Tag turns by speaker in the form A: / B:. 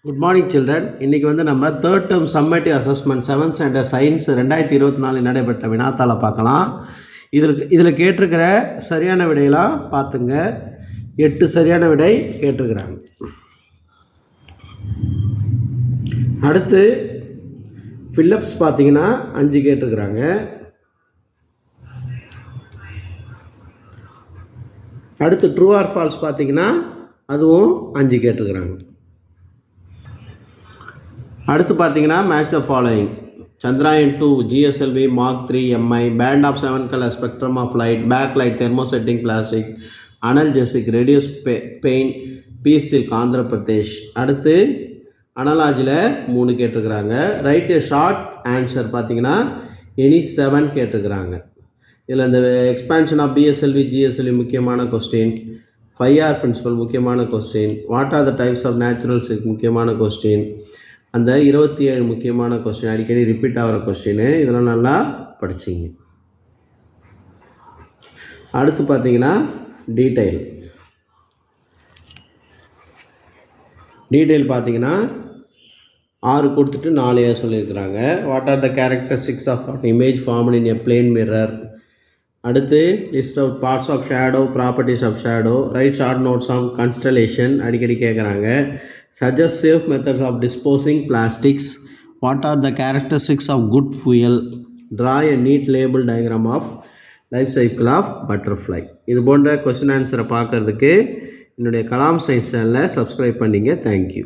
A: Good morning children. இன்றைக்கி நம்ம third term summative assessment 7th standard science 2024 நடைபெற்ற வினாத்தாளை பார்க்கலாம். இதில் கேட்டிருக்கிற சரியான விடையெல்லாம் பார்த்துங்க. 8 சரியான விடை கேட்டிருக்கிறாங்க. அடுத்து ஃபில்லப்ஸ் பார்த்தீங்கன்னா 5 கேட்டிருக்கிறாங்க. அடுத்து ட்ரூ ஆர் ஃபால்ஸ் பார்த்தீங்கன்னா அதுவும் 5 கேட்டிருக்கிறாங்க. அடுத்து பார்த்தீங்கன்னா match the following: Chandrayaan 2, GSLV Mark 3 MI, band of 7 colour spectrum of light, back light, thermosetting plastic, analgesic, reduce pain, பீசில்க், ஆந்திர பிரதேஷ். அடுத்து அனலாஜியில் 3 கேட்டிருக்கிறாங்க. ரைட் ஷார்ட் ஆன்சர் பார்த்தீங்கன்னா எனி 7 கேட்டிருக்கிறாங்க. இதில் இந்த எக்ஸ்பான்ஷன் ஆஃப் BSLV GSLV முக்கியமான கொஸ்டின், 5R பிரின்சிபல் முக்கியமான question, what are the types of natural silk முக்கியமான கொஸ்டின், அந்த 27 முக்கியமான கொஸ்டின், அடிக்கடி ரிப்பீட் ஆகிற கொஸ்டின், இதெல்லாம் நல்லா படிச்சிங்க. அடுத்து பார்த்தீங்கன்னா டீட்டெயில் பார்த்தீங்கன்னா 6 கொடுத்துட்டு 4 சொல்லியிருக்கிறாங்க. What are the characteristics of image formed in a plane mirror. அடுத்து list of parts of shadow, properties of shadow, write short notes of constellation, அடிக்கடி கேட்குறாங்க. Suggest safe methods of disposing plastics. What are the characteristics of good fuel. Draw a neat label diagram of life cycle of butterfly. இது போன்ற question ஆன்சரை பார்க்குறதுக்கு என்னுடைய Kalam science சேனலை subscribe பண்ணிங்க. Thank you.